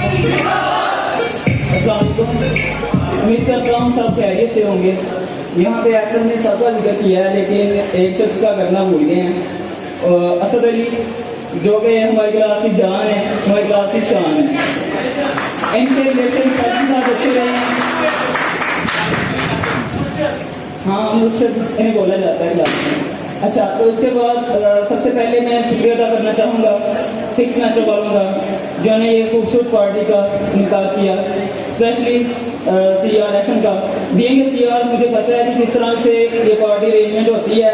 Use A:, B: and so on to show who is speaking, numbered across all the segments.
A: السلام علیکم. امید کرتا ہوں سب خیریت سے ہوں گے. یہاں پہ ایسا نے سب کا ذکر کیا ہے لیکن ایک شخص کا کرنا بھول گئے ہیں. اسد علی جو کہ ہماری کلاس کی جان ہے, ہماری کلاس کی شان ہے. ان کے ریلیشن ساتھ اچھے رہے ہیں. ہاں مرشد انہیں بولا جاتا ہے کلاس میں. اچھا, تو اس کے بعد سب سے پہلے میں شکریہ ادا کرنا چاہوں گا 6 سیمسٹر والوں کا جنہوں نے یہ خوبصورت پارٹی کا انعقاد کیا, اسپیشلی سی آر ایسن کا. بینگ اے سی آر مجھے پتہ ہے کہ کس طرح سے یہ پارٹی ارینجمنٹ ہوتی ہے.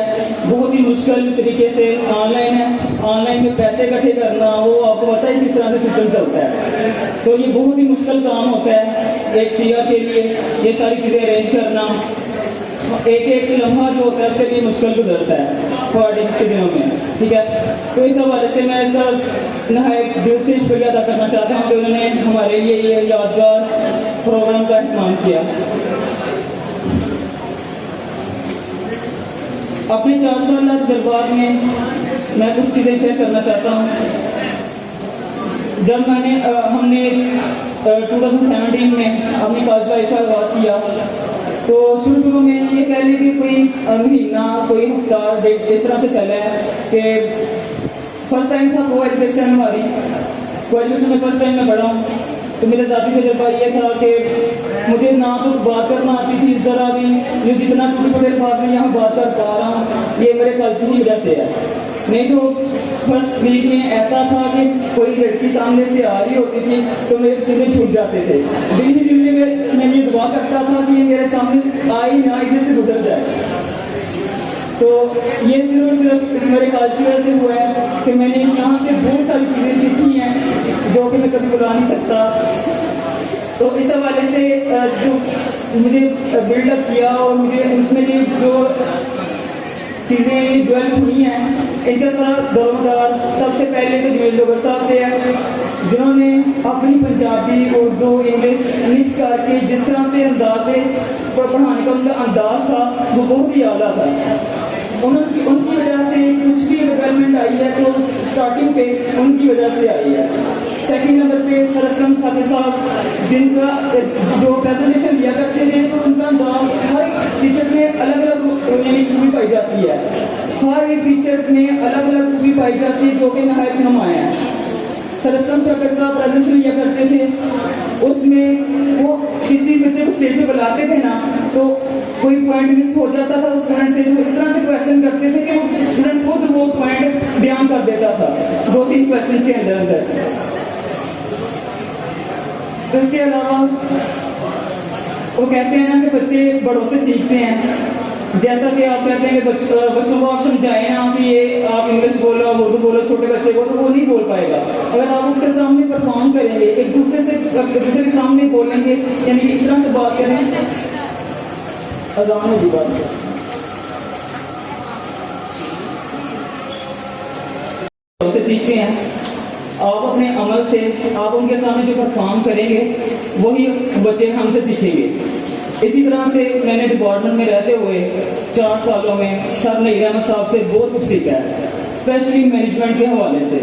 A: بہت ہی مشکل طریقے سے آن لائن ہے, آن لائن میں پیسے اکٹھے کرنا, وہ آپ کو پتہ ہے کس طرح سے سسٹم چلتا ہے. تو یہ بہت ہی مشکل کام ہوتا ہے ایک سی آر کے لیے, یہ ساری چیزیں ارینج کرنا. ایک لمحہ جو ہوتا ہے اس کے لیے مشکل گزرتا ہے پارٹیز کے دنوں میں. ٹھیک ہے, تو اس حوالے سے میں اس کا نہایت دل سے شکریہ ادا کرنا چاہتا ہوں کہ انہوں نے ہمارے لیے یہ یادگار پروگرام کا اہتمام کیا. اپنے 4 سالہ تجربات میں میں کچھ چیزیں شیئر کرنا چاہتا ہوں. جب ہم نے 2017 میں اپنی کالج لائف کا آغاز کیا تو شروع میں یہ کہہ لیں کہ کوئی مہینہ, کوئی ہفتہ, ڈیٹ اس طرح سے چلا ہے کہ فرسٹ ٹائم تھا کو ایجوکیشن ہماری. کو ایجوکیشن میں فرسٹ ٹائم میں پڑھا ہوں تو میرا ذاتی تجربہ یہ تھا کہ مجھے نہ تو بات کرنا آتی تھی ذرا بھی, جو جتنا ٹوٹے الفاظ میں یہاں بات کر پا رہا ہوں یہ میرے کلچر کی وجہ سے ہے. نہیں تو فرسٹ ویک میں ایسا تھا کہ کوئی لڑکی سامنے سے آ رہی ہوتی تھی تو میرے سینے چھوٹ جاتے تھے. دن ہی دن میں یہ دعا کرتا تھا کہ یہ میرے سامنے آئی نہ ادھر سے گزر جائے. تو یہ صرف اس میرے کالج کی وجہ سے ہوا ہے کہ میں نے یہاں سے بہت ساری چیزیں سیکھی ہیں جو کہ میں کبھی بلا نہیں سکتا. تو اس حوالے سے جو مجھے بلڈ اپ کیا اور مجھے اس میں جو چیزیں ڈیولپ ہوئی ہیں ان کا سارا دارومدار سب سے پہلے تو جمیل ڈوگر صاحب تھے جنہوں نے اپنی پنجابی, اردو, انگلش مکس کر کے جس طرح سے انداز سے پڑھانے کا ان کا انداز تھا وہ بہت ہی اعلیٰ تھا. ان کی وجہ سے کچھ بھی ڈیولپمنٹ آئی ہے تو اسٹارٹنگ پہ ان کی وجہ سے آئی ہے. سیکنڈ نمبر پہ سر اسلم خاطر صاحب جن کا جو پریزنٹیشن دیا کرتے تھے تو ان کا انداز ہر ٹیچر میں الگ الگ یعنی خوبی پائی جاتی ہے. ہر ایک ٹیچر میں الگ الگ خوبی پائی جاتی ہے جو کہ نہایت نمایاں ہے. سر اسلم شاکر صاحب پریزنٹیشن لیا کرتے تھے, اس میں وہ کسی بچے کو اسٹیج پہ بلاتے تھے نا تو کوئی پوائنٹ مس ہو جاتا تھا اسٹوڈنٹ سے, تو اس طرح سے کویشچن کرتے تھے کہ وہ اسٹوڈنٹ خود وہ پوائنٹ بیان کر دیتا تھا 2-3 کویشچن کے اندر. اس کے علاوہ وہ کہتے ہیں نا کہ بچے بڑوں سے سیکھتے ہیں. جیسا کہ آپ کہتے ہیں کہ بچوں کو آپ سمجھائیں نا کہ یہ آپ انگلش بولو, اردو بولو چھوٹے بچے کو, تو وہ نہیں بول پائے گا. اگر آپ اس کے سامنے پرفارم کریں گے, ایک دوسرے کے سامنے بولیں گے, یعنی اس طرح سے بات کریں. اذان ہوگی بات سے سیکھتے ہیں. آپ اپنے عمل سے آپ ان کے سامنے جو پرفارم کریں گے وہی بچے ہم سے سیکھیں گے. اسی طرح سے میں نے ڈپارٹمنٹ میں رہتے ہوئے 4 سالوں میں سر نعیر احمد صاحب سے بہت کچھ سیکھا ہے, اسپیشلی مینجمنٹ کے حوالے سے.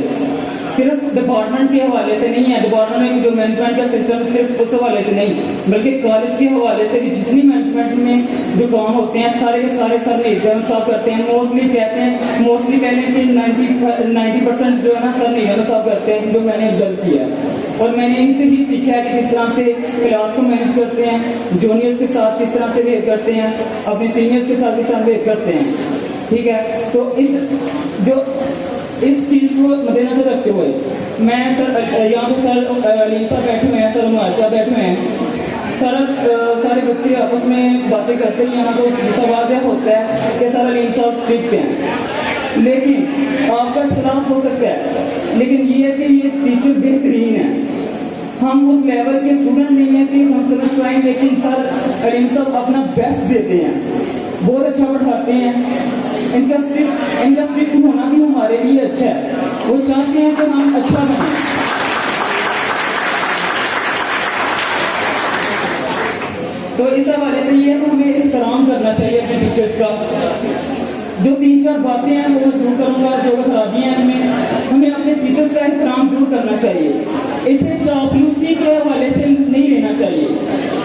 A: صرف ڈپارٹمنٹ کے حوالے سے نہیں ہے, ڈپارٹمنٹ میں جو مینجمنٹ کا سسٹم صرف اس حوالے سے نہیں بلکہ کالج کے حوالے سے بھی جتنی مینجمنٹ میں جو کام ہوتے ہیں سارے کے سارے سر نعیر احمد صاحب کرتے ہیں. موسٹلی کہہ لیں کہ 90% جو ہے نا سر نعیر احمد صاحب کرتے ہیں, جو میں نے آبزرو کیا ہے. اور میں نے ان سے ہی سیکھا ہے کہ کس طرح سے کلاس کو مینیج کرتے ہیں, جونیئرس کے ساتھ کس طرح سے بہیو کرتے ہیں, اپنے سینئرس کے ساتھ کس طرح بہیو کرتے ہیں. ٹھیک ہے, تو اس چیز کو مد نظر رکھتے ہوئے میں یہاں پہ سر علیم صاحب بیٹھے ہوئے ہیں, سر عمار صاحب بیٹھے ہوئے ہیں. سارے بچے آپس میں باتیں کرتے ہی ہیں تو سوال یہ ہوتا ہے کہ سر علیم صاحب اسٹرکٹ ہیں, لیکن آپ کا اختلاف ہو سکتا ہے, لیکن یہ ہے کہ یہ ٹیچر بہترین ہے. ہم اس لیول کے اسٹوڈنٹ نہیں ہیں کہ ہم سمجھ پائیں, لیکن سر علیم صاحب اپنا بیسٹ دیتے ہیں, بہت اچھا پڑھاتے ہیں. ان کا اسٹرکٹ ہونا بھی ہمارے لیے اچھا ہے, وہ چاہتے ہیں کہ ہم اچھا بنیں. تو اس حوالے سے یہ ہے کہ ہمیں احترام کرنا چاہیے اپنے ٹیچرس کا. جو 3-4 باتیں ہیں وہ میں ضرور کروں گا, جو خرابیاں ہیں اس میں ہمیں اپنے ٹیچرس کا احترام ضرور کرنا چاہیے. اسے چاپلوس کسی کے حوالے سے نہیں لینا چاہیے.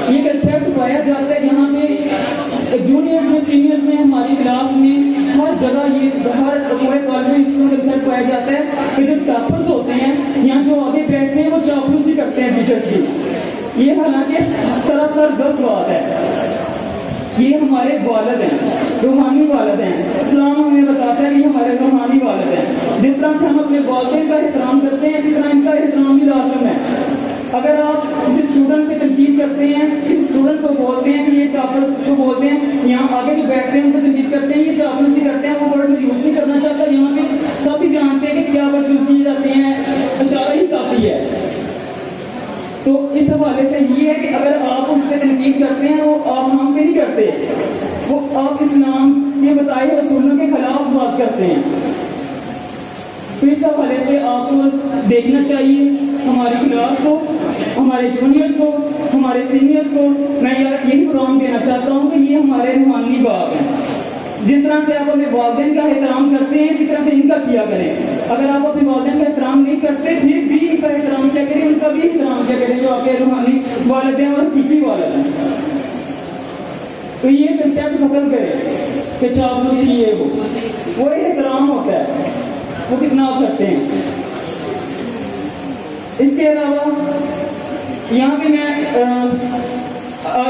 A: یہ کنسیپٹ پایا جاتا ہے یہاں پہ جونیئرس میں, سینئرس میں, ہماری کلاس میں, ہر جگہ یہ ہر پورے کالج میں اس کا کنسیپٹ پایا جاتا ہے کہ جو ٹاپرز ہوتے ہیں یہاں جو آگے بیٹھتے ہیں وہ چاپلوسی کرتے ہیں ٹیچرس کی. یہ حالانکہ سراسر غلط بات ہے. یہ ہمارے والد ہیں, روحانی والد ہیں. اسلام ہمیں بتاتا ہے کہ یہ ہمارے روحانی والد ہیں. جس طرح سے ہم اپنے والدین کا احترام کرتے ہیں اسی طرح ان کا احترام بھی لازم ہے. اگر آپ کسی اسٹوڈنٹ پہ تنقید کرتے ہیں, کسی اسٹوڈنٹ کو بولتے ہیں کہ یہ ٹاپرز کو بولتے ہیں یہاں آگے جو بیٹھتے ہیں ان پہ تنقید کرتے ہیں یہ چاپلوسی کرتے ہیں, وہ ورڈ یوز نہیں کرنا چاہتا. یہاں پہ سب ہی جانتے ہیں کہ کیا ورڈ یوز کیے جاتے ہیں, اشارہ ہی کافی ہے. تو اس حوالے سے یہ ہے کہ اگر آپ اس پہ تنقید کرتے ہیں وہ آپ ہم پہ نہیں کرتے, وہ آپ اسلام کے بتائے اصولوں کے خلاف بات کرتے ہیں. تو اس حوالے سے آپ کو دیکھنا چاہیے ہماری کلاس کو, ہمارے جونیئرس کو, ہمارے سینئرس کو. میں یہی پیغام دینا چاہتا ہوں کہ یہ ہمارے روحانی باپ ہیں. جس طرح سے آپ اپنے والدین کا احترام کرتے ہیں اسی طرح سے ان کا کیا کریں. اگر آپ اپنے والدین کا احترام نہیں کرتے پھر بھی ان کا احترام کیا کریں, ان کا بھی احترام کیا کریں جو آپ کے روحانی والد ہیں اور حقیقی والد ہیں. تو یہ کنسیپٹ ختم کرے کہ چاپلوسی یہ وہ احترام ہوتا ہے, وہ کتنا آپ کرتے ہیں. اس کے علاوہ یہاں پہ میں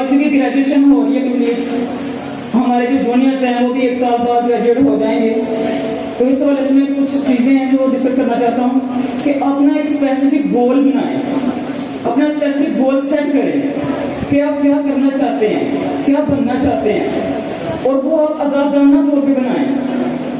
A: کیونکہ گریجویشن ہو رہی ہے کمپلیٹ, ہمارے جو جونیئرس ہیں وہ بھی 1 سال بعد گریجویٹ ہو جائیں گے. تو اس وجہ سے میں کچھ چیزیں ہیں جو ڈسکس کرنا چاہتا ہوں کہ اپنا ایک اسپیسیفک گول بنائیں, اپنا اسپیسیفک گول سیٹ کریں کہ آپ کیا کرنا چاہتے ہیں, کیا بننا چاہتے ہیں, اور وہ آپ آزادانہ طور پہ بنائیں,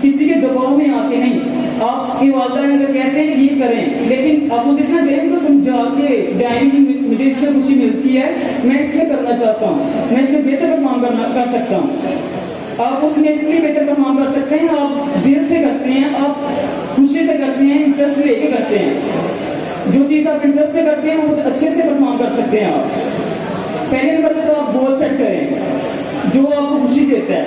A: کسی کے دباؤ میں آ کے نہیں. آپ کی والدہ اگر کہتے ہیں کہ یہ کریں لیکن آپ اسے اتنا جائیں کو سمجھا کے جائیں کہ مجھے اس سے خوشی ملتی ہے, میں اس لیے کرنا چاہتا ہوں, میں اس لیے بہتر پرفارم کر سکتا ہوں. آپ اس میں اس لیے بہتر پرفارم کر سکتے ہیں, آپ دل سے کرتے ہیں, آپ خوشی سے کرتے ہیں, انٹرسٹ لے کے کرتے ہیں. جو چیز آپ انٹرسٹ سے کرتے ہیں وہ بہت اچھے سے پرفارم کر سکتے ہیں. آپ پہلے نمبر پہ تو آپ گول سیٹ کریں جو آپ کو خوشی دیتا ہے,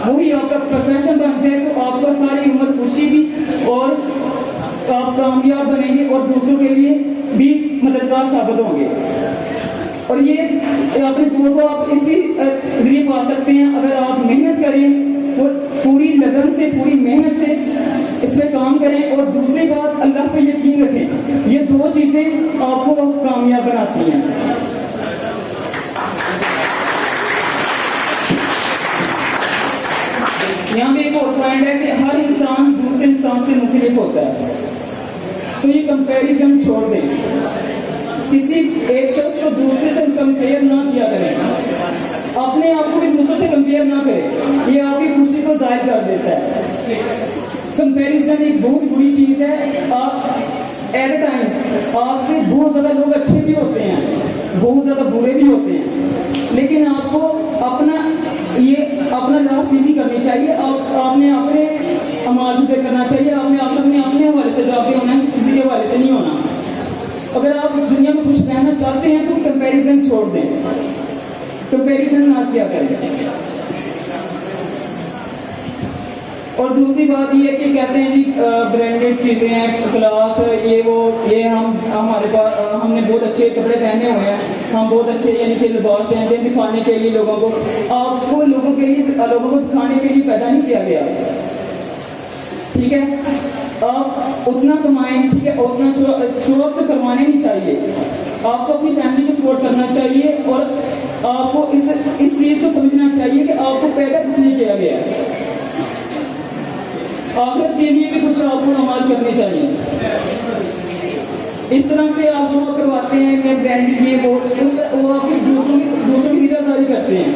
A: وہی آپ کا پروفیشن بن جائے تو آپ کا ساری عمر خوشی بھی اور آپ کامیاب بنیں گے اور دوسروں کے لیے بھی مددگار ثابت ہوں گے. اور یہ اپنے گول کو آپ اسی ذریعے پا سکتے ہیں اگر آپ محنت کریں اور پوری لگن سے, پوری محنت سے اس پہ کام کریں, اور دوسری بات اللہ پہ یقین رکھیں. یہ 2 چیزیں آپ کو کامیاب بناتی ہیں. یہاں پہ ایک اور پوائنٹ ہے کہ ہر انسان دوسرے انسان سے مختلف ہوتا ہے, تو یہ کمپیریزن چھوڑ دیں. کسی ایک شخص کو دوسرے سے کمپیئر نہ کیا کریں, اپنے آپ کو بھی دوسروں سے کمپیئر نہ کریں, یہ آپ کی خوشی کو ظاہر کر دیتا ہے. کمپیریزن ایک بہت بری چیز ہے. آپ ایٹ اے ٹائم آپ سے بہت زیادہ لوگ اچھے بھی ہوتے ہیں, بہت زیادہ برے بھی ہوتے ہیں, لیکن آپ کو اپنا راہ سیدھی کرنی چاہیے. آپ نے اپنے اعمال سے کرنا چاہیے, آپ نے اپنے حوالے سے جواب ہونا ہے, کسی کے حوالے سے نہیں ہونا. اگر آپ دنیا میں خوش رہنا چاہتے ہیں تو کمپیریزن چھوڑ دیں, کمپیریزن نہ کیا کریں. اور دوسری بات یہ ہے کہ کہتے ہیں جی برانڈیڈ چیزیں ہیں, کلاس یہ ہمارے پاس, ہم نے بہت اچھے کپڑے پہنے ہوئے ہیں, ہم بہت اچھے یعنی کہ لباس پہنتے ہیں دکھانے کے لیے لوگوں کو. آپ کو لوگوں کو دکھانے کے لیے پیدا نہیں کیا گیا, ٹھیک ہے. آپ اتنا کمائیں, ٹھیک ہے, اتنا شو آف تو کروانے نہیں چاہیے. آپ کو اپنی فیملی کو سپورٹ کرنا چاہیے اور آپ کو اس چیز کو سمجھنا چاہیے کہ آپ کو پیدا کس لیے کیا گیا ہے. آخرت کے لیے بھی کچھ آپ کو نماز کرنی چاہیے. اس طرح سے آپ شو کرواتے ہیں کہ برانڈ یہ وہ آپ کی دوسروں کی رضامندی کرتے ہیں.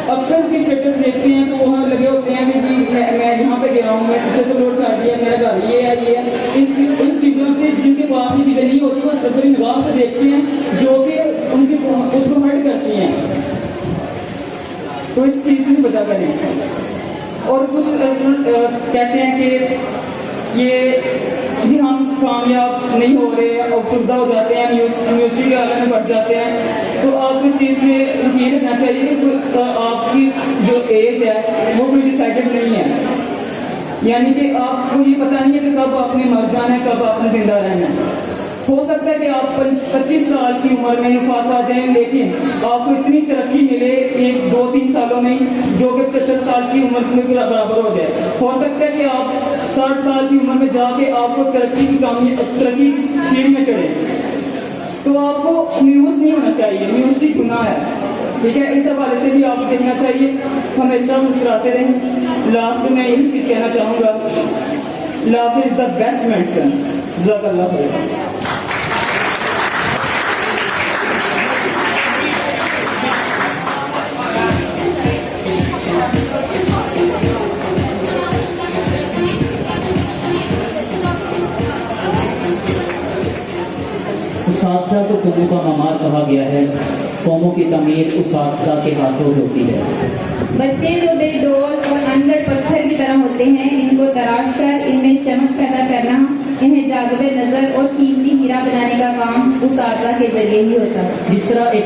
A: اکثر کی اسٹیٹس دیکھتے ہیں تو وہاں لگے ہوتے ہیں کہ جی میں یہاں پہ گیا ہوں, میں پیچھے سے لوٹ کر دیا, میرا گھر یہ ہے. ان چیزوں سے جن کے پاس یہ چیزیں نہیں ہوتی وہ سفری نگاہ سے دیکھتے ہیں جو کہ ان کی اس کو ہرٹ کرتی ہیں. تو اس چیز سے بچا کریں. اور کچھ کہتے ہیں کہ یہ جی ہم کامیاب نہیں ہو رہے, افسردہ ہو جاتے ہیں, یونیورسٹی کے عالم میں بڑھ جاتے ہیں. تو آپ کو اس چیز میں یہ رکھنا چاہیے کہ آپ کی جو ایج ہے وہ کوئی ڈیسائیڈڈ نہیں ہے, یعنی کہ آپ کو یہ پتہ نہیں ہے کہ کب آپ نے مر جانا ہے, کب آپ نے زندہ رہنا ہے. ہو سکتا ہے کہ آپ 25 سال کی عمر میں وفات آ جائیں، لیکن آپ کو اتنی ترقی ملے 1-2-3 سالوں میں جو کہ 75 سال کی عمر کے برابر ہو جائے. ہو سکتا ہے کہ آپ 60 سال کی عمر میں جا کے آپ کو ترقی کی سیڑھی میں چڑھے. تو آپ کو میوس نہیں ہونا چاہیے، میوس ہی گناہ ہے. ٹھیک ہے، اس حوالے سے بھی آپ کو دیکھنا چاہیے، ہمیشہ مسکراتے رہیں. لاسٹ میں یہی چیز کہنا چاہوں گا، laugh is the best medicine. جزاک اللہ خیر.
B: اساتذہ کو قوموں کا معمار کہا گیا ہے. قوموں کی تعمیر اساتذہ کے ہاتھوں ہوتی ہے.
C: بچے جو بے ڈول اور انگڑ پتھر کی طرح ہوتے ہیں، ان کو تراش کر ان میں چمک پیدا کرنا، انہیں جاذب نظر اور قیمتی ہیرا بنانے کا کام اساتذہ کے ذریعے ہی ہوتا ہے.
B: جس طرح ایک